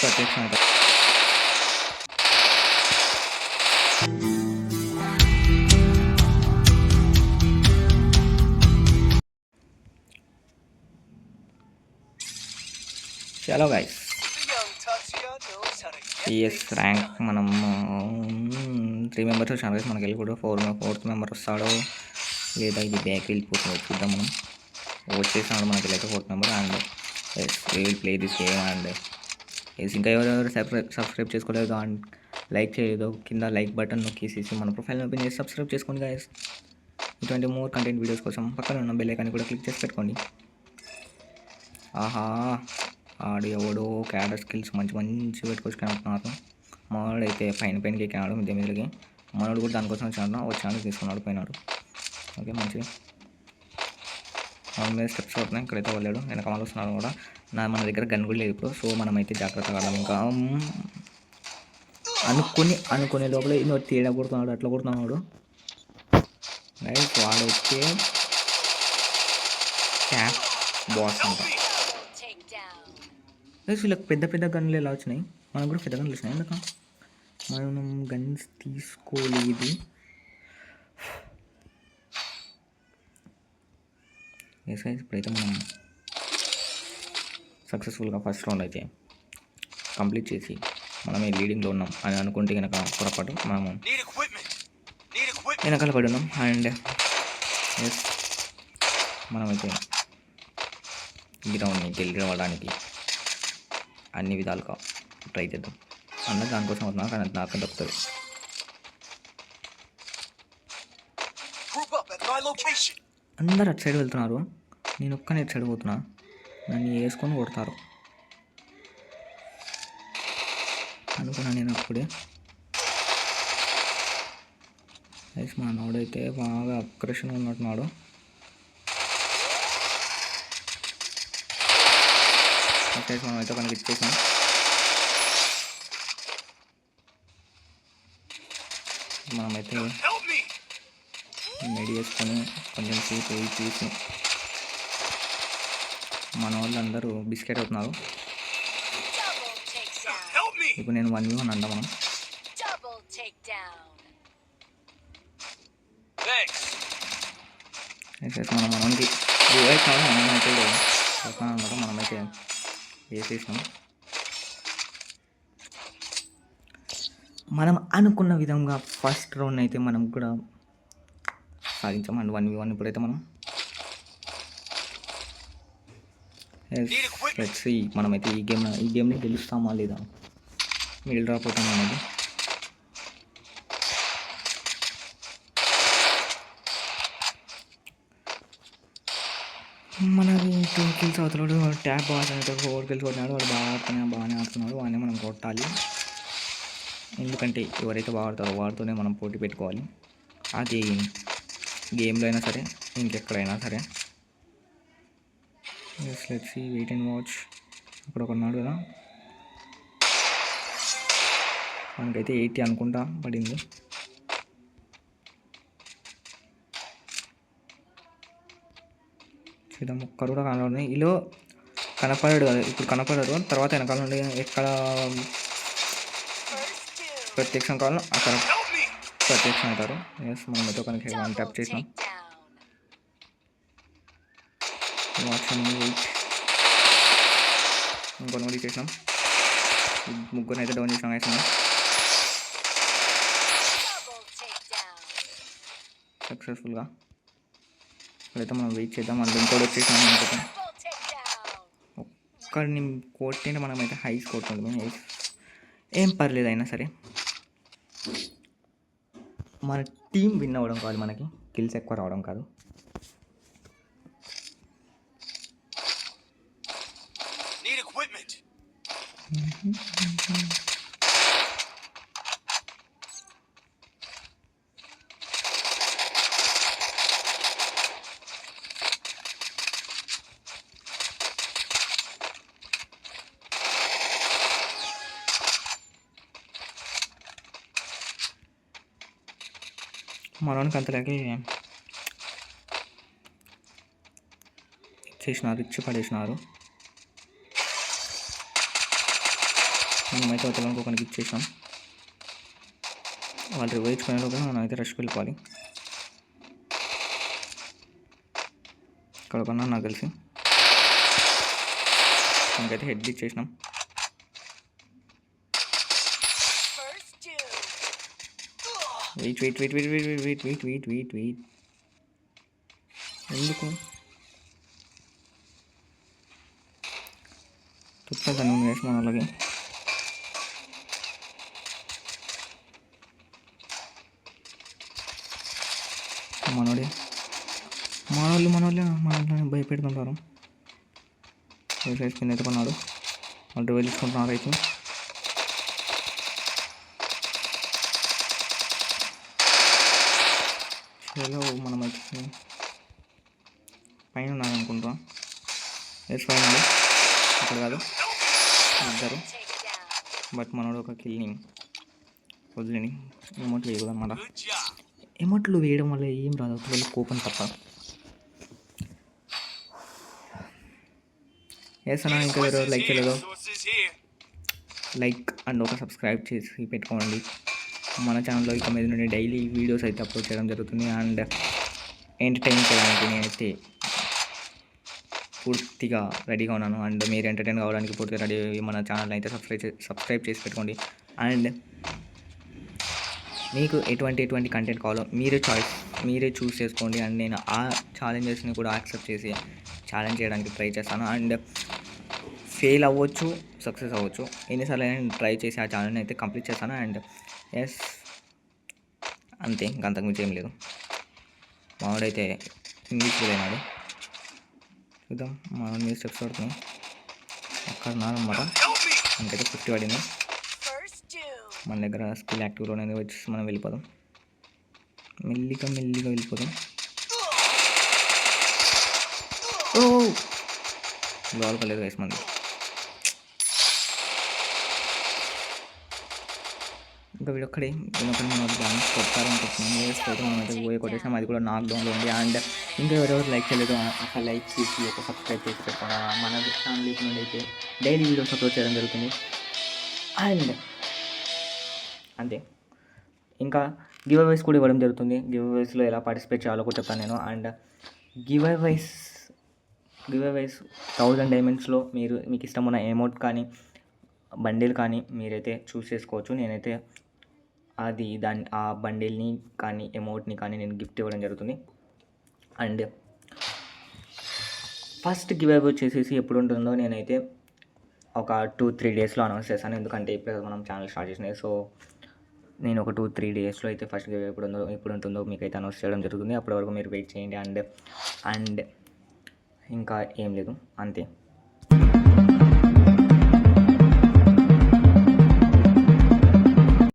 ప్రత్యక్షం అవుతారు. చలో గైస్, ఈఎస్ ర్యాంక్ మనం 3 మెంబర్స్ వచ్చాను గైస్. మనకి వెళ్ళి కూడా 4th మెంబర్ వస్తాడో లేదా ఇది బ్యాక్ వెళ్ళిపోతుందో చూద్దాం. మనం వచ్చేసాడు మనకి వెళ్ళైతే 4th member. And yes we will play this game. And yes ఇంకా ఎవరెవరు సబ్స్క్రైబ్ చేసుకోలేదు అండ్ లైక్ చేయలేదు, కింద లైక్ బటన్ నొక్కేసేసి మన ప్రొఫైల్ ఓపెన్ చేసి సబ్స్క్రైబ్ చేసుకోండి గైస్. ఇటువంటి మోర్ కంటెంట్ వీడియోస్ కోసం పక్కన ఉన్న బెల్ ఐకాన్ కూడా క్లిక్ చేసి పెట్టుకోండి. ఆహా, ఆడు ఎవడో క్యాడర్ స్కిల్స్ మంచి పెట్టుకొచ్చి కనుక్కున్నారు. మనోడు అయితే పైనకి ఎక్కినాడు మీదకి. మనోడు కూడా దానికోసం వచ్చాడు తీసుకున్నాడు పోయినాడు. ఓకే మంచిగా మన మీద స్టెప్స్ అవుతున్నాయి. ఇక్కడైతే వెళ్ళాడు, వెనక వాళ్ళు వస్తున్నాడు కూడా. మన దగ్గర గన్ కూడా లేదు ఇప్పుడు. సో మనమైతే జాగ్రత్తగా ఆడదాం. ఇంకా అనుకునే లోపల ఇంకో తేడా కొడుతున్నాడు, అట్లా కొడుతున్నాడు రైట్. వాడైతే క్యాప్ బాస్ అంట. వీళ్ళకి పెద్ద గన్నులు ఎలా వచ్చినాయి? మనకు కూడా పెద్ద గన్నులు వచ్చినాయి. ఎందుక మనం గన్స్ తీసుకోలేదు. ఇప్పుడైతే మనం సక్సెస్ఫుల్గా ఫస్ట్ రౌండ్ అయితే కంప్లీట్ చేసి మనమే లీడింగ్లో ఉన్నాం అని అనుకుంటే కనుక పొరపాటు. మనము వెనకాల పడి ఉన్నాం. అండ్ ఎస్ మనమైతే ఈ రౌండ్ని గెలవడానికి అన్ని విధాలుగా ట్రై చేద్దాం అన్నది దానికోసం అవుతున్నా. కానీ నాకు దొరుకుతుంది. అందరు అటు సైడ్ వెళ్తున్నారు, నేను ఒక్కనే ఇటు సైడ్ పోతున్నా. నన్ను వేసుకొని కొడతారు అనుకున్నా నేను అప్పుడే. మా నోడైతే బాగా అగ్రెషన్ ఉన్నట్టున్నాడు. మనం అయితే కనుక ఇచ్చేసాం. మనమైతే మెడి వేసుకొని కొంచెం సేపు వెయిట్ చేసి మన వాళ్ళందరూ బిస్కెట్ అవుతున్నారు. ఇప్పుడు నేను 1v1 అంట. మనం మనకి మనమైతే అనమాట. మనమైతే వేసేసినాం. మనం అనుకున్న విధంగా ఫస్ట్ రౌండ్ అయితే మనం కూడా సాధించాం. అండ్ 1v1 ఇప్పుడైతే మనం లెట్స్ సీ మనమైతే ఈ గేమ్ని గెలుస్తామా లేదా, మిడిల్ డ్రాప్ అవుతాం అనేది. మనది 2 kills అవుతున్నాడు. ట్యాప్ బాస్ అంటే 4 kills కొట్టినాడు. వాడు బాగానే ఆడుతున్నాడు. వాడిని మనం కొట్టాలి. ఎందుకంటే ఎవరైతే బాగా ఆడతారో వాడితోనే మనం పోటీ పెట్టుకోవాలి. అది గేమ్లో అయినా సరే, ఇంకెక్కడైనా సరే. Let's see, wait and watch. అక్కడ ఒకన్నాడు కదా, మనకైతే 80 అనుకుంటా పడింది. చూద్దాం. ఒక్కరు కూడా కనపడదు. ఇలా కనపడాడు కదా, ఇప్పుడు కనపడరు. తర్వాత వెనకాల నుండి ఎక్కడ ప్రత్యక్షం కావాలో అక్కడ ప్రత్యక్షం అవుతారు. ఎస్ మనమైతే కనుక 1 ట్యాప్ చేసినాం. వాచ్ అని వెయిట్. ఇంకొన్ని కూడా చేసినాం. ముగ్గురిని అయితే డౌన్ చేసినాం. వేసినాం సక్సెస్ఫుల్గా. ఇప్పుడైతే మనం వెయిట్ చేద్దాం. అందులో ఇంకోటి వచ్చేసినాం అనుకుంటాం. ఒక్కడిని కొట్టింటే మనమైతే హై స్కోర్ కొడుతుంది. ఏం పర్లేదు, అయినా సరే మన టీం విన్ అవ్వడం కాదు, మనకి కిల్స్ ఎక్కువ రావడం కాదు. మనోనికి అంతలాగే చేసినారు, ఇచ్చి పడేసినారు. మనమైతే అవతల ఒకరికి ఇచ్చేసాం. వాళ్ళు రివైవ్ ఇచ్చుకునే లోపల మనం అయితే రష్కి వెళ్ళిపోవాలి. ఇక్కడ ఒకన్నా నాకు తెలిసి మనకైతే హెడ్ ఇచ్చేసినాం. Wait wait wait wait wait wait wait wait wait wait ఎందుకు తుప్పని వేసి మన అలాగే మనోళ్ళని భయపెడుతుంటారు. వేసుకుని అయితే కొన్నాడు. వాళ్ళు వెళ్ళుకుంటున్నారు. అయితే చలో మనమైతే పైన ఉన్నారనుకుంటా. ఎస్ పైన అక్కడ కాదు ఇద్దరు. బట్ మనోడు ఒక కిల్ని వదిలేని ఎమౌంట్లు వేయకూడదు అనమాట. ఎమౌంట్లు వేయడం వల్ల ఏం రాదు, వాళ్ళు కోపం తప్ప. ఎస్ అన్న, ఇంకా వేరే లైక్ చేయలేదు, లైక్ అండ్ ఒక సబ్స్క్రైబ్ చేసి పెట్టుకోండి. మన ఛానల్లో ఇక మీద నుండి డైలీ వీడియోస్ అయితే అప్లోడ్ చేయడం జరుగుతుంది. అండ్ ఎంటర్టైన్ చేయడానికి నేనైతే పూర్తిగా రెడీగా ఉన్నాను. అండ్ మీరు ఎంటర్టైన్ కావడానికి పూర్తిగా రెడీ. మన ఛానల్ అయితే సబ్స్క్రైబ్ చేసి పెట్టుకోండి. అండ్ మీకు ఎటువంటి కంటెంట్ కావాలో మీరే చూస్ చేసుకోండి. అండ్ నేను ఆ ఛాలెంజెస్ని కూడా యాక్సెప్ట్ చేసి ఛాలెంజ్ చేయడానికి ట్రై చేస్తాను. అండ్ ఫెయిల్ అవ్వచ్చు, సక్సెస్ అవ్వచ్చు. ఎన్నిసార్లు నేను ట్రై చేసి ఆ ఛాలెంజ్ అయితే కంప్లీట్ చేస్తాను. అండ్ ఎస్ అంతే, ఇంకంతకు మించి ఏం లేదు. మావాడైతే ఇంగ్లీష్ అయినాడు. చూద్దాం, మా మీద స్టెప్స్ పడుతున్నాం. అక్కడ ఉన్నారనమాట. మనకైతే 50 పడింది. మన దగ్గర స్కిల్ యాక్టివ్లోనే వచ్చి మనం వెళ్ళిపోదాం. మెల్లిగా వెళ్ళిపోదాం. ఓ లోపలేదు వేసి మంది. ఇంకా వీడొక్కడే దీనొక్కడే మనం డాన్స్ కొట్టాలనుకుంటున్నాం. వేస్తే మనం అయితే పోయి కొట్టేసాం. అది కూడా నాక్ డౌన్లో ఉంది. అండ్ ఇంకా ఎవరెవరు లైక్ చేయలేదు అక్కడ లైక్ చేసి ఒక సబ్స్క్రైబ్ చేసి పెట్టుకున్నా. మన ఛానల్ నుండి అయితే డైలీ వీడియోస్ అప్లోడ్ చేయడం జరుగుతుంది. అండ్ అంతే, ఇంకా గివ్ అవేస్ కూడా ఇవ్వడం జరుగుతుంది. గివ్ అవేస్లో ఎలా పార్టిసిపేట్ చేయాలో కూడా చెప్తాను నేను. అండ్ గివ్ అవేస్ 1000 డైమండ్స్లో మీకు ఇష్టమున్న అమౌంట్ కానీ బండిల్ కానీ మీరైతే చూస్ చేసుకోవచ్చు. నేనైతే ఆ బండిల్ని కానీ అమౌంట్ని కానీ నేను గిఫ్ట్ ఇవ్వడం జరుగుతుంది. అండ్ ఫస్ట్ గివ్ అవే వచ్చేసి ఎప్పుడు ఉంటుందో నేనైతే ఒక 2-3 డేస్లో అనౌన్స్ చేస్తాను. ఎందుకంటే ఇప్పుడు మనం ఛానల్ స్టార్ట్ చేసినాయి. సో నేను ఒక 2-3 డేస్లో అయితే ఫస్ట్ గివ్ ఎప్పుడు ఉంటుందో మీకైతే అనౌన్స్ చేయడం జరుగుతుంది. అప్పటి వరకు మీరు వెయిట్ చేయండి. అండ్ ఇంకా ఏం లేదు, అంతే.